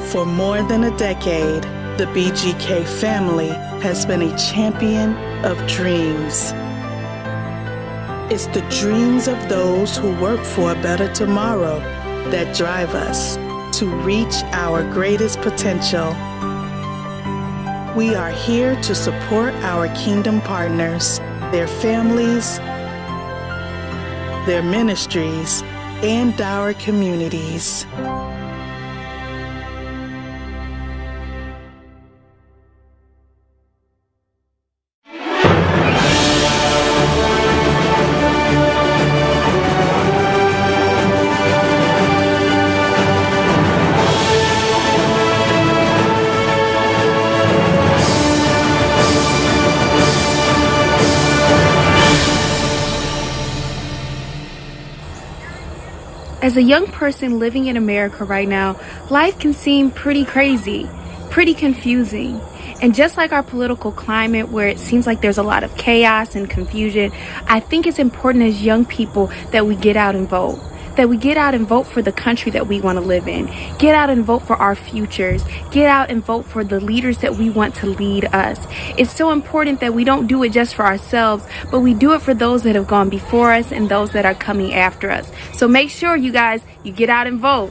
For more than a decade, the BGK family has been a champion of dreams. It's the dreams of those who work for a better tomorrow that drive us to reach our greatest potential. We are here to support our Kingdom partners, their families, their ministries, and our communities. As a young person living in America right now, life can seem pretty crazy, pretty confusing. And just like our political climate, where it seems like there's a lot of chaos and confusion, I think it's important as young people that we get out and vote. That we get out and vote for the country that we want to live in. Get out and vote for our futures. Get out and vote for the leaders that we want to lead us. It's so important that we don't do it just for ourselves, but we do it for those that have gone before us and those that are coming after us. So make sure, you guys, you get out and vote.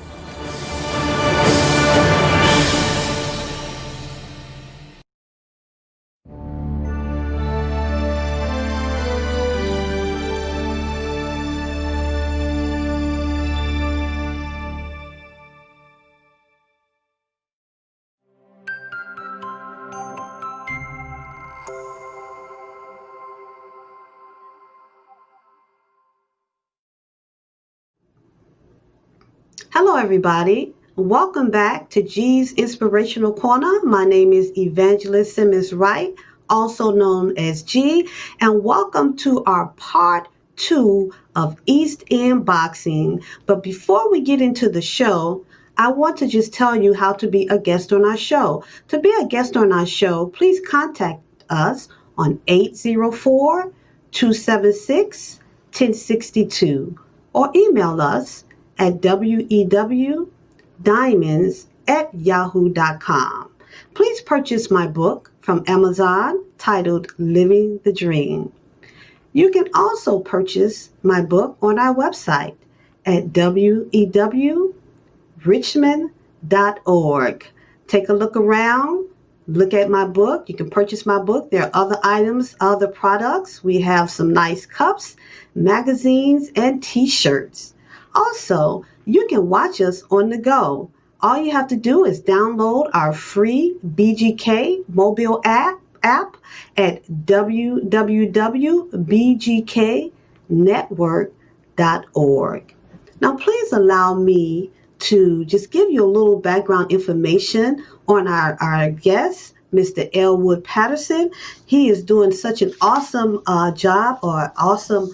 Hello, everybody. Welcome back to G's Inspirational Corner. My name is Evangelist Simmons Wright, also known as G, and welcome to our part 2 of East End Boxing. But before we get into the show, I want to just tell you how to be a guest on our show. To be a guest on our show, please contact us on 804-276-1062 or email us at wewdiamonds@yahoo.com. Please purchase my book from Amazon titled Living the Dream. You can also purchase my book on our website at wewrichmond.org. Take a look around, look at my book. You can purchase my book. There are other items, other products. We have some nice cups, magazines, and t-shirts. Also, you can watch us on the go. All you have to do is download our free BGK mobile app at www.bgknetwork.org. Now, please allow me to just give you a little background information on our guest, Mr. Elwood Patterson. He is doing such an awesome job or awesome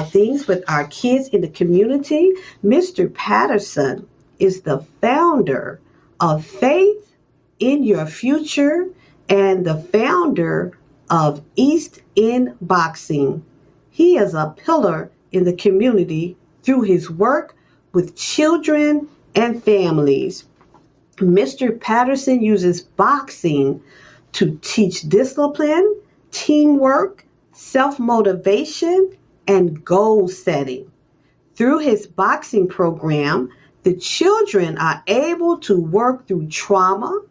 things with our kids in the community. Mr. Patterson is the founder of Faith in Your Future and the founder of East End Boxing. He is a pillar in the community through his work with children and families. Mr. Patterson uses boxing to teach discipline, teamwork, self-motivation, and goal setting. Through his boxing program, the children are able to work through trauma,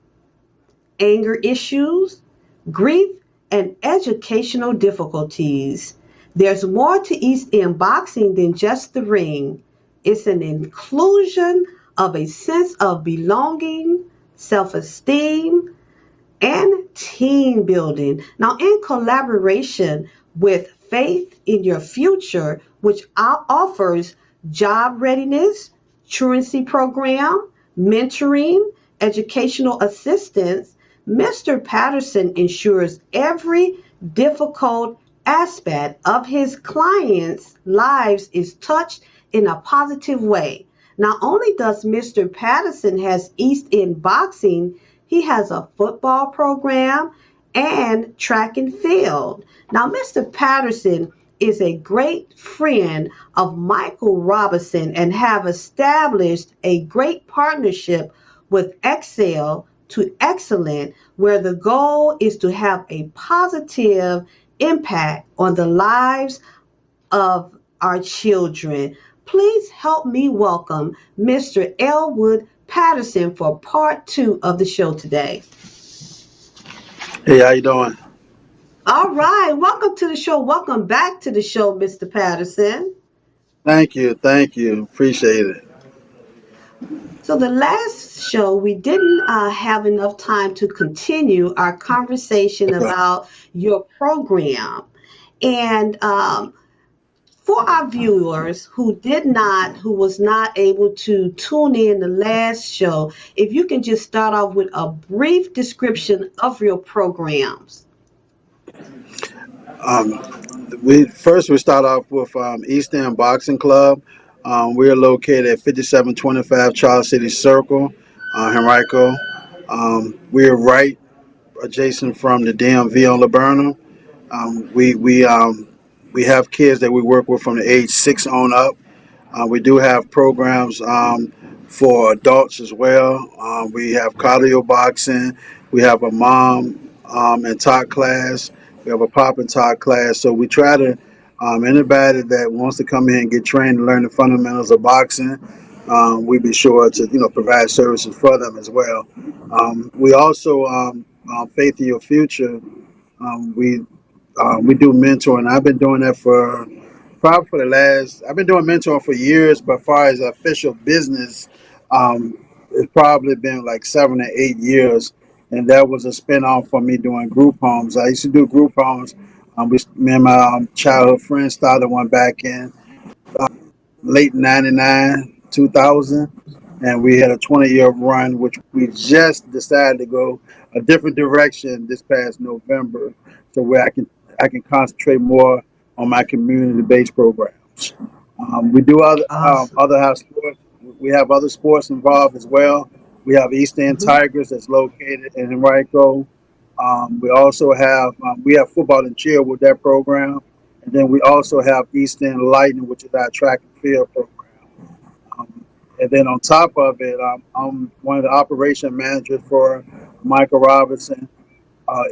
anger issues, grief, and educational difficulties. There's more to East End Boxing than just the ring. It's an inclusion of a sense of belonging, self-esteem, and team building. Now, in collaboration with Faith in Your Future, which offers job readiness, truancy program, mentoring, educational assistance, Mr. Patterson ensures every difficult aspect of his clients' lives is touched in a positive way. Not only does Mr. Patterson has East End Boxing, he has a football program and track and field. Now, Mr. Patterson is a great friend of Michael Robinson and have established a great partnership with excel to excellent, where the goal is to have a positive impact on the lives of our children. Please help me welcome Mr. Elwood Patterson for part two of the show today. Hey, how you doing? All right, welcome to the show. Welcome back to the show, Mr. Patterson. Thank you. Appreciate it. So, the last show, we didn't have enough time to continue our conversation about your program. And for our viewers who was not able to tune in the last show, if you can just start off with a brief description of your programs. Um, we start off with East End Boxing Club. We're located at 5725 Charles City Circle, Henrico. We're right adjacent from the DMV on Laburnum. We have kids that we work with from the age 6 on up. We do have programs for adults as well. We have cardio boxing. We have a mom and talk class. We have a pop and talk class. So we try to anybody that wants to come in and get trained and learn the fundamentals of boxing, we be sure to provide services for them as well. We also Faith in Your Future. We do mentoring. I've been doing that for probably for the last. I've been doing mentoring for years, but as far as official business, it's probably been like 7 or 8 years, and that was a spinoff from me doing group homes. I used to do group homes. Me and my childhood friends started one back in late '99, 2000, and we had a 20-year run, which we just decided to go a different direction this past November, so where I can concentrate more on my community-based programs. We do Awesome. other house sports. We have other sports involved as well. We have East End Mhm. Tigers that's located in Henrico. We have football and cheer with that program, and then we also have East End Lightning, which is our track and field program. And then on top of it, I'm one of the operation managers for Michael Robinson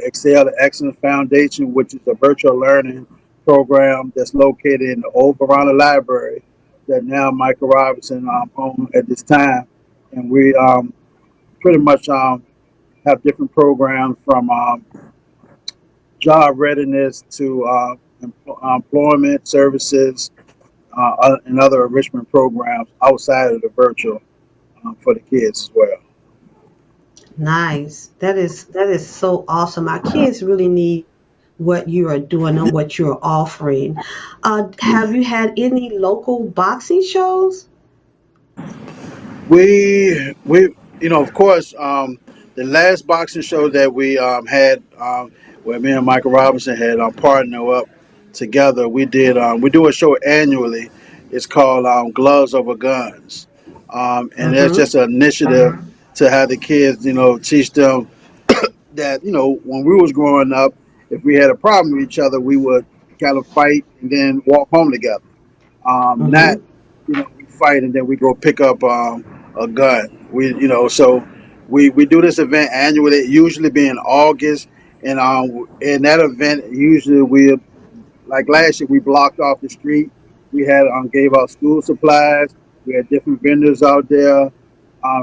Excel Excellence Foundation, which is a virtual learning program that's located in the old Verona Library that now Michael Robinson owns at this time. And we pretty much have different programs from job readiness to employment services and other enrichment programs outside of the virtual for the kids as well. Nice. That is so awesome. Our kids really need what you are doing and what you're offering. Have you had any local boxing shows? Of course, the last boxing show that we had, where me and Michael Robinson had partnered up together, we do a show annually. It's called Gloves Over Guns, and it's Mm-hmm. just an initiative to have the kids, teach them that when we was growing up, if we had a problem with each other, we would kind of fight and then walk home together. Not, Mm-hmm. we fight and then we go pick up a gun. So we do this event annually, usually be in August, and in that event, usually we like last year we blocked off the street. We had gave out school supplies. We had different vendors out there.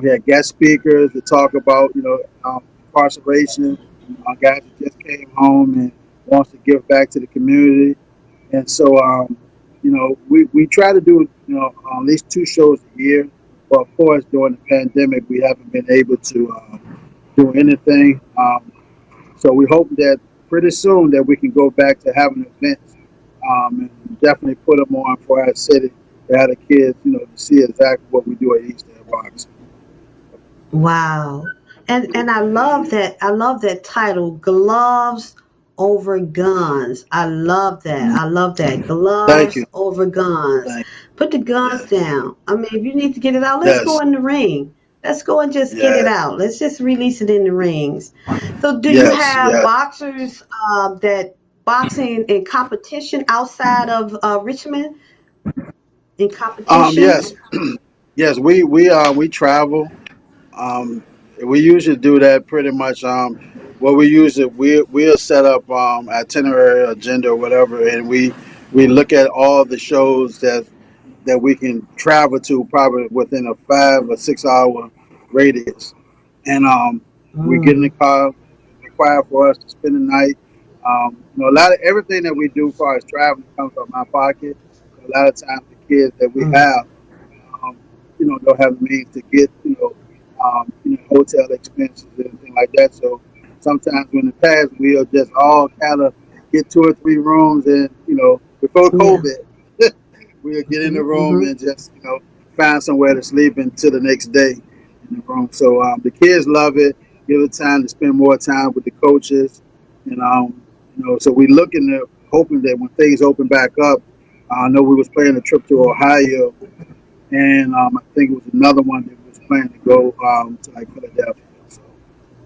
We had guest speakers to talk about incarceration. Guys that just came home and wants to give back to the community. And so, we try to do, at least 2 shows a year. But of course, during the pandemic, we haven't been able to do anything. So we hope that pretty soon that we can go back to having events and definitely put them on for our city to have the kids, to see exactly what we do at East End Box. Wow. And I love that. I love that title, Gloves Over Guns. I love that. I love that. Thank you. Gloves over guns. Thank Put the you. guns Yes. down. I mean, if you need to get it out, let's go Yes. in the ring. Let's go and just get it Yes. out. Let's just release it in the rings. So, do you Yes. have Yes. boxers that boxing in competition outside of Richmond in competitions? Yes. Yes. We travel. Um, we usually do that pretty much. What we usually we'll set up itinerary agenda or whatever, and we look at all the shows that we can travel to probably within a 5 or 6 hour radius, and we get in the Mm. car. It's required for us to spend the night. A lot of everything that we do as far as traveling comes from my pocket. So a lot of times the kids that we Mm. have don't have the means to get, hotel expenses and everything like that. So sometimes in the past, we'll just all kind of get 2 or 3 rooms and, before Yeah. COVID, we'll get in the Mm-hmm. room Mm-hmm. and just, find somewhere to sleep until the next day in the room. So the kids love it, give it time to spend more time with the coaches. And, so we looking at hoping that when things open back up, I know we was planning a trip to Ohio, and I think it was another one that was planning to go to like Philadelphia. So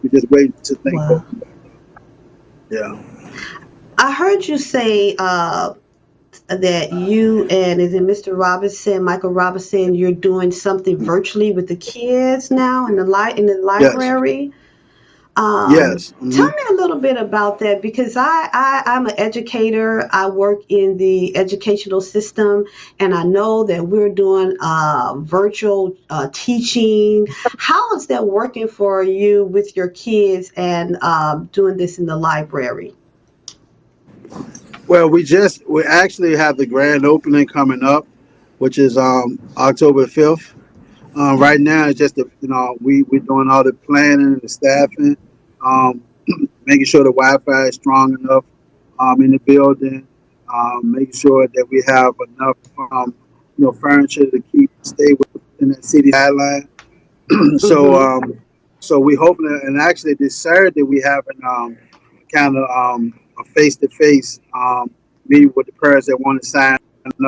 we just waiting to things Wow. open back up. Yeah. I heard you say that you and is it Mr. Robinson, Michael Robinson, you're doing something virtually with the kids now in the in the Yes. library. Yes. Tell Hmm. me a little bit about that because I'm an educator. I work in the educational system, and I know that we're doing virtual teaching. How is that working for you with your kids and doing this in the library? Well, we actually have the grand opening coming up, which is October 5th. Right now, it's just we're doing all the planning and the staffing, um, making sure the Wi-Fi is strong enough in the building, making sure that we have enough furniture to stay within that city guideline. so Mm-hmm. um, so we hoping to, and actually this Saturday we having kind of a face-to-face meeting with the parents that want to sign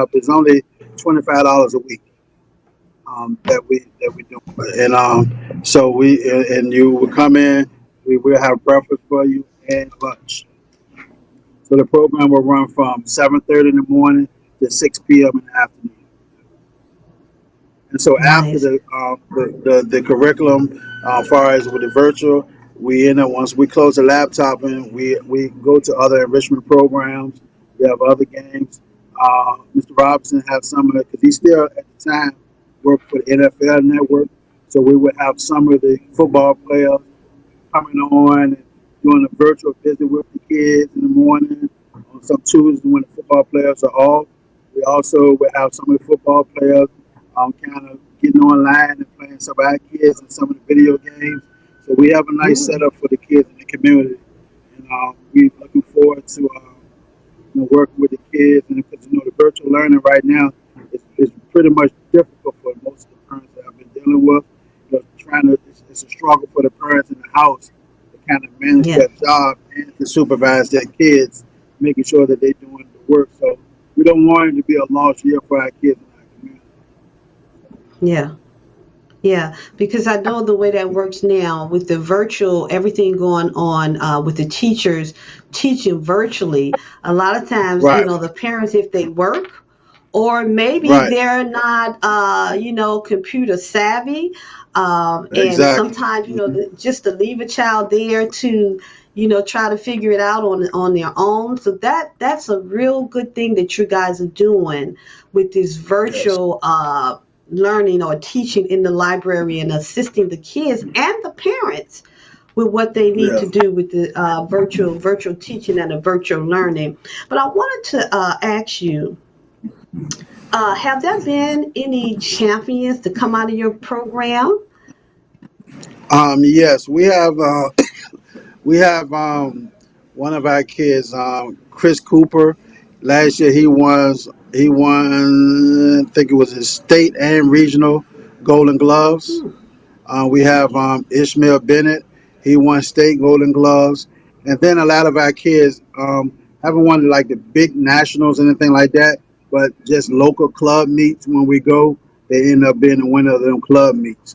up. It's only $25 a week that we do, and so and you will come in. We will have breakfast for you and lunch. So the program will run from 7:30 in the morning to 6 p.m. in the afternoon. And so after Nice. the curriculum, as far as with the virtual, we end up once we close the laptop and we go to other enrichment programs. We have other games. Mr. Robinson has some of it because he still at the time worked for the NFL Network. So we would have some of the football players coming on and doing a virtual visit with the kids in the morning on some Tuesdays when the football players are off. We also will have some of the football players kind of getting online and playing some of our kids and some of the video games. So we have a nice Mm. setup for the kids in the community, and we're looking forward to working with the kids. And because the virtual learning right now is pretty much difficult for most of the parents that I've been dealing with. It's a struggle for the parents in the house to kind of manage Yeah. their job and to supervise their kids, making sure that they're doing the work. So we don't want it to be a lost year for our kids in our community. Yeah. Yeah, because I know the way that works now with the virtual, everything going on with the teachers teaching virtually. A lot of times, Right, the parents, if they work, or maybe right, they're not, computer savvy, and exactly. sometimes, Hmm. just to leave a child there to, try to figure it out on their own. So that's a real good thing that you guys are doing with this Yes, virtual learning or teaching in the library and assisting the kids and the parents with what they need yeah. to do with the virtual teaching and the virtual learning. But I wanted to ask you, have there been any champions to come out of your program? Yes, we have. We have one of our kids, Chris Cooper. Last year he won. I think it was his state and regional Golden Gloves. Hmm. We have Ishmael Bennett. He won state Golden Gloves, and then a lot of our kids haven't won like the big nationals or anything like that, but just local club meets. When we go, they end up being the winner of them club meets.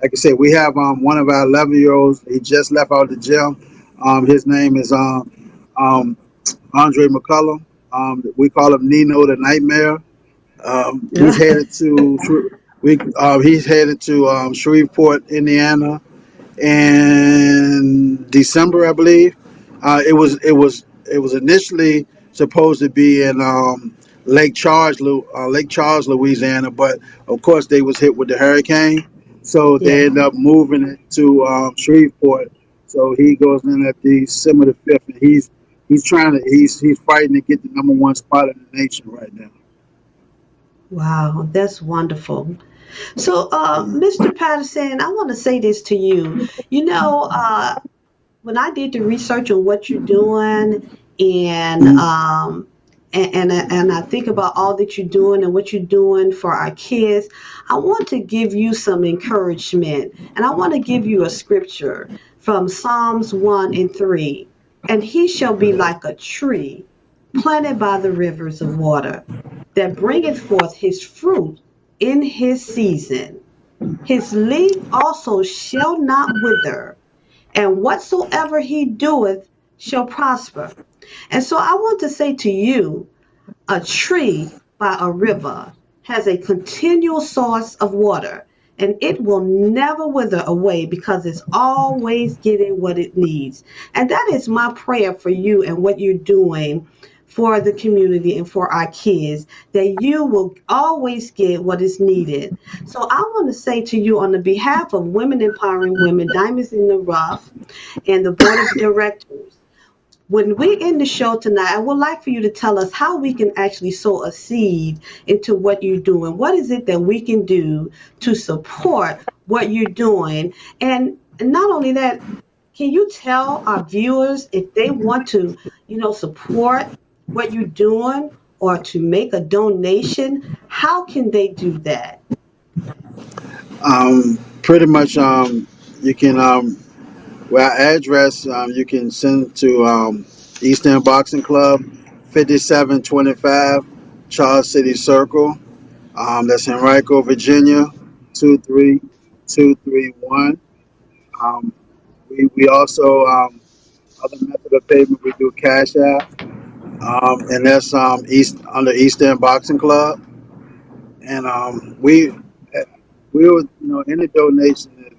Like I said, we have one of our 11-year-olds. He just left out the gym. His name is um, Andre McCullum. We call him Nino the Nightmare. He's headed to. He's headed to Shreveport, Indiana, in December, I believe. It was initially supposed to be in Lake Charles, Louisiana, but of course they was hit with the hurricane, so they Yes. ended up moving it to Shreveport. So he goes in at December the 5th, and he's fighting to get the number one spot in the nation right now. Wow, that's wonderful. So, Mr. Patterson, I want to say this to you. You know, when I did the research on what you're doing, and and I think about all that you're doing and what you're doing for our kids, I want to give you some encouragement, and I want to give you a scripture from Psalms 1 and 3. And he shall be like a tree planted by the rivers of water, that bringeth forth his fruit in his season. His leaf also shall not wither, and whatsoever he doeth shall prosper. And so I want to say to you, a tree by a river has a continual source of water, and it will never wither away because it's always getting what it needs. And that is my prayer for you and what you're doing for the community and for our kids, that you will always get what is needed. So I want to say to you, on the behalf of Women Empowering Women, Diamonds in the Rough, and the board of directors, when we end the show tonight, I would like for you to tell us how we can actually sow a seed into what you're doing. What is it that we can do to support what you're doing? And not only that, can you tell our viewers, if they want to, support what you're doing or to make a donation, how can they do that? Pretty much, you can well, our address, you can send to Eastern Boxing Club, 5725 Charles City Circle. That's in Henrico, Virginia, 23231. Um, we also, other method of payment, we do Cash App, and that's East under Eastern Boxing Club. And we would, any donation is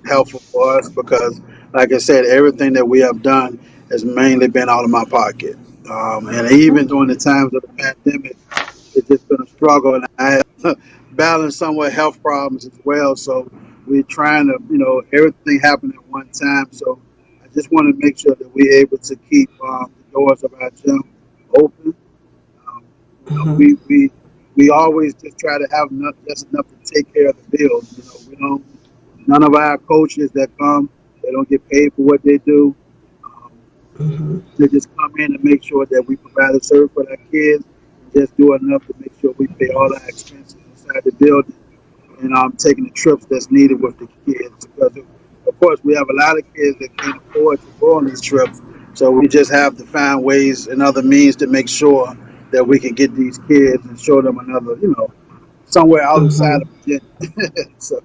helpful for us because, like I said, everything that we have done has mainly been out of my pocket. And even during the times of the pandemic, it's just been a struggle, and I have balanced somewhat health problems as well. So we're trying to, everything happened at one time. So I just want to make sure that we're able to keep the doors of our gym open. Um, you know, Mhm. we always just try to have just enough to take care of the bills. We don't. None of our coaches that come, they don't get paid for what they do. Um, Mhm. they just come in and make sure that we provide a service for our kids, and just do enough to make sure we pay all our expenses inside the building, and taking the trips that's needed with the kids. Because of course we have a lot of kids that can't afford to go on these trips, so we just have to find ways and other means to make sure that we can get these kids and show them another, somewhere outside of Mhm. Virginia. So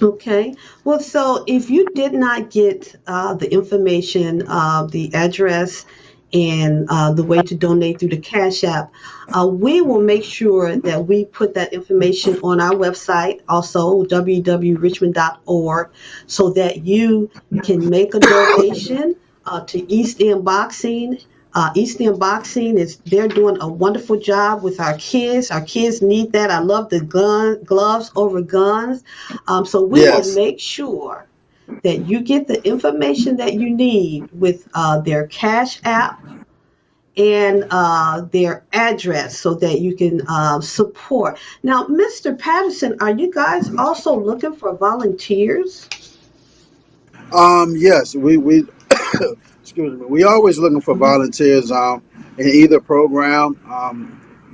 Okay. Well, so if you did not get the information, the address, and the way to donate through the Cash App, we will make sure that we put that information on our website, also www.richmond.org, so that you can make a donation to East End Boxing. East End Boxing is they're doing a wonderful job with our kids. Our kids need that. I love the gloves over guns. So we will yes. make sure that you get the information that you need with their Cash App and their address so that you can support. Now, Mr. Patterson, are you guys also looking for volunteers? Yes, we excuse me. We always looking for volunteers in either program.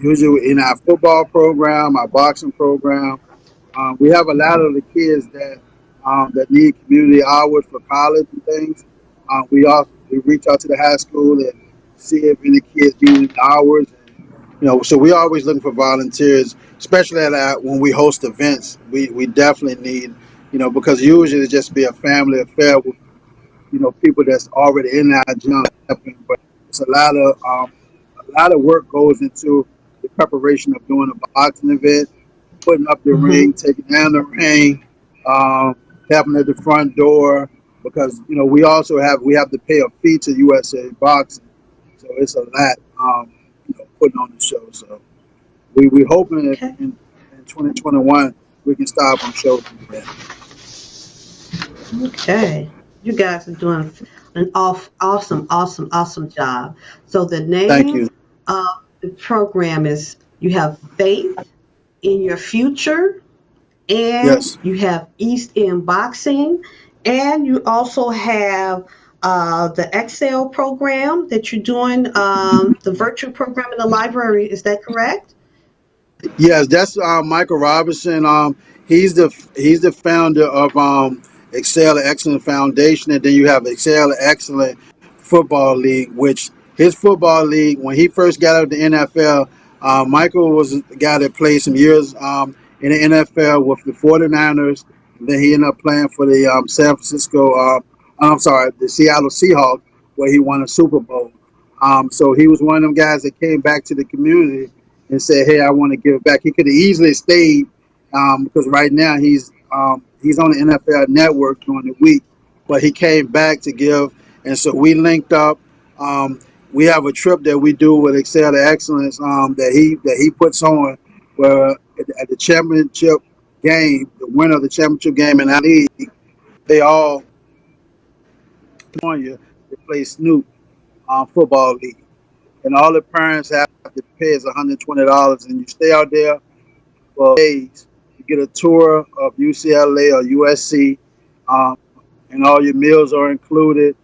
Usually in our football program, our boxing program. We have a lot of the kids that need community hours for college and things. We reach out to the high school and see if any kids need hours. And, so we always looking for volunteers, especially when we host events. We definitely need, because usually it just be a family affair with people that's already in our gym stepping, but it's a lot of work goes into the preparation of doing a boxing event. putting up the ring, Mm-hmm. taking down the ring, helping at the front door because we have to pay a fee to USA Boxing, so it's a lot putting on the show. So we hoping that Okay. in 2021 we can start on shows again. Okay. You guys are doing an awesome, awesome, awesome job. So the Thank you. name of the program is you have faith in your future, and Yes. you have East End Boxing, and you also have the Excel program that you're doing, the virtual program in the library. Is that correct? Yes, that's Michael Robinson. He's the founder of Excel Excellent Foundation, and then you have Excel Excellent Football League, which his football league when he first got out of the NFL, Michael was the guy that played some years in the NFL with the 49ers. And then he ended up playing for the San Francisco. I'm sorry, the Seattle Seahawks, where he won a Super Bowl. So he was one of them guys that came back to the community and said, "Hey, I want to give back." He could have easily stayed because right now he's on the NFL Network during the week, but he came back to give, and so we linked up. Um, we have a trip that we do with Excel to Excellence that he puts on, where at the championship game, the winner of the championship game in our league, they all on you to play Snoop football league, and all the parents have to pay is $120, and you stay out there for days. You get a tour of UCLA or USC, um, and all your meals are included.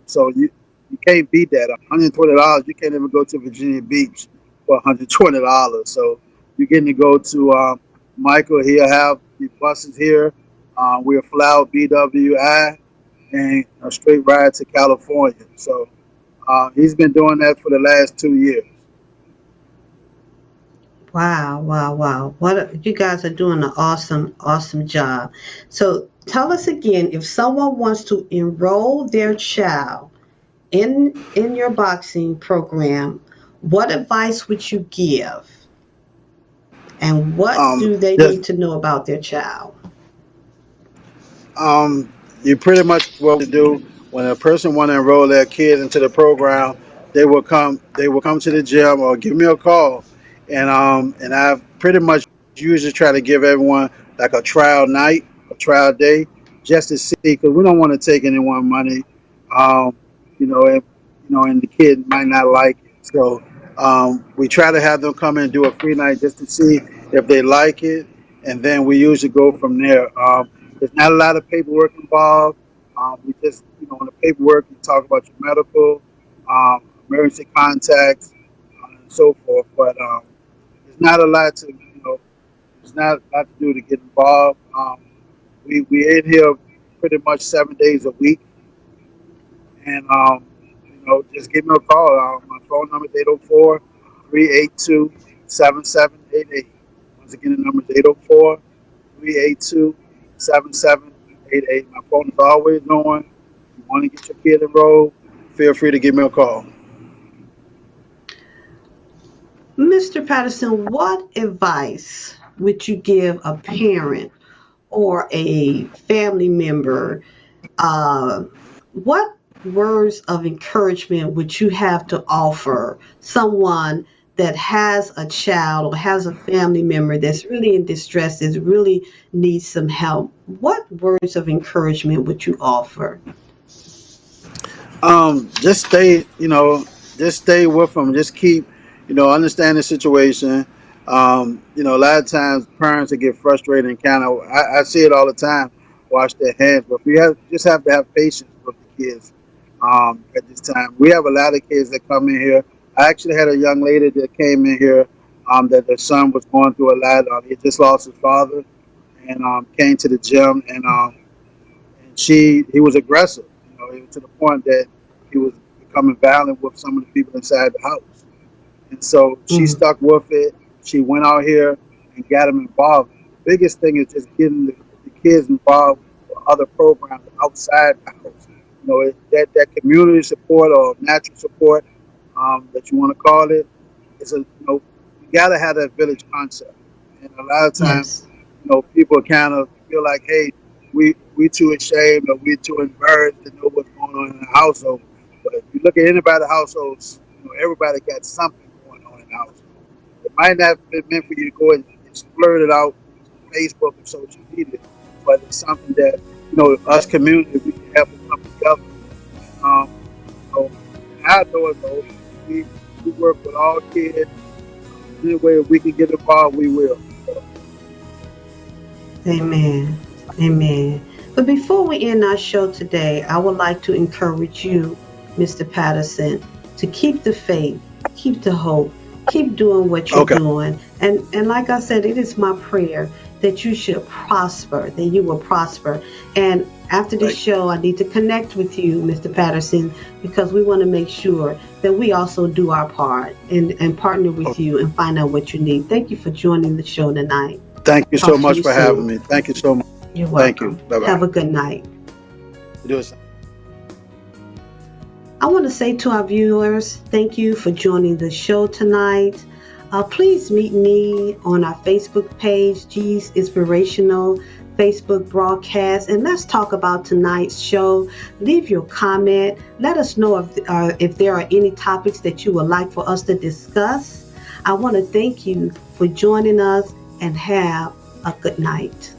So you can't beat that. $120. You can't even go to Virginia Beach for $120. So you're getting to go to Michael. He'll have the buses here. We'll fly out BWI and a straight ride to California. So he's been doing that for the last 2 years. Wow, wow, wow. You guys are doing an awesome, awesome job. So tell us again, if someone wants to enroll their child in your boxing program, what advice would you give? And what do they Just need to know about their child? you pretty much what we do when a person want to enroll their kid into the program, they will come to the gym or give me a call, and I pretty much usually try to give everyone like a trial night, a trial day, just to see because we don't want to take anyone money, um, and and the kid might not like it, so we try to have them come and do a free night just to see if they like it, and then we usually go from there. There's not a lot of paperwork involved. We just, on the paperwork, you talk about your medical, emergency contacts, and so forth. But there's not a lot to, there's not a lot to do to get involved. We in here pretty much 7 days a week, and just give me a call. My phone number is 804-382-7788. Once again, the number is 804-382-7788. My phone is always on. If you want to get your kid enrolled, feel free to give me a call. Mr. Patterson, what advice would you give a parent or a family member? What words of encouragement would you have to offer someone that has a child or has a family member that's really in distress, that really needs some help? What words of encouragement would you offer? Just just stay with them. Just keep, understand the situation. A lot of times parents that get frustrated and I see it all the time, wash their hands. But just have to have patience with the kids. At this time, we have a lot of kids that come in here. I actually had a young lady that came in here, that their son was going through a lot. He just lost his father, and came to the gym, and he was aggressive. To the point that he was becoming violent with some of the people inside the house. And so she Mm, stuck with it. She went out here and got them involved. The biggest thing is just getting the kids involved with other programs outside the house. That community support or natural support, that you want to call it, is you got to have that village concept. and a lot of times, Yes. people kind of feel like, hey, we too ashamed or we too embarrassed to know what's going on in the household. But if you look at anybody's households, everybody got something going on in the household. It might not have been meant for you to go and splurt it out on Facebook and social media, but it's something that us community we can have to come together. And in our though, we work with all kids. Any way we can get involved, we will. So, Amen. Amen. But before we end our show today, I would like to encourage you, Mr. Patterson, to keep the faith, keep the hope, keep doing what you're okay. doing. And like I said, it is my prayer that you should prosper, that you will prosper. And after this Thank you. show, I need to connect with you, Mr. Patterson, because we want to make sure that we also do our part and partner with Okay. you and find out what you need. Thank you for joining the show tonight. Thank you so Talk to much you for having soon. me. Thank you so much. You're Thank you. welcome. Bye Have bye. a good night. Do it. I want to say to our viewers, thank you for joining the show tonight. Please meet me on our Facebook page, G's Inspirational Facebook broadcast, and let's talk about tonight's show. Leave your comment. Let us know if there are any topics that you would like for us to discuss. I want to thank you for joining us and have a good night.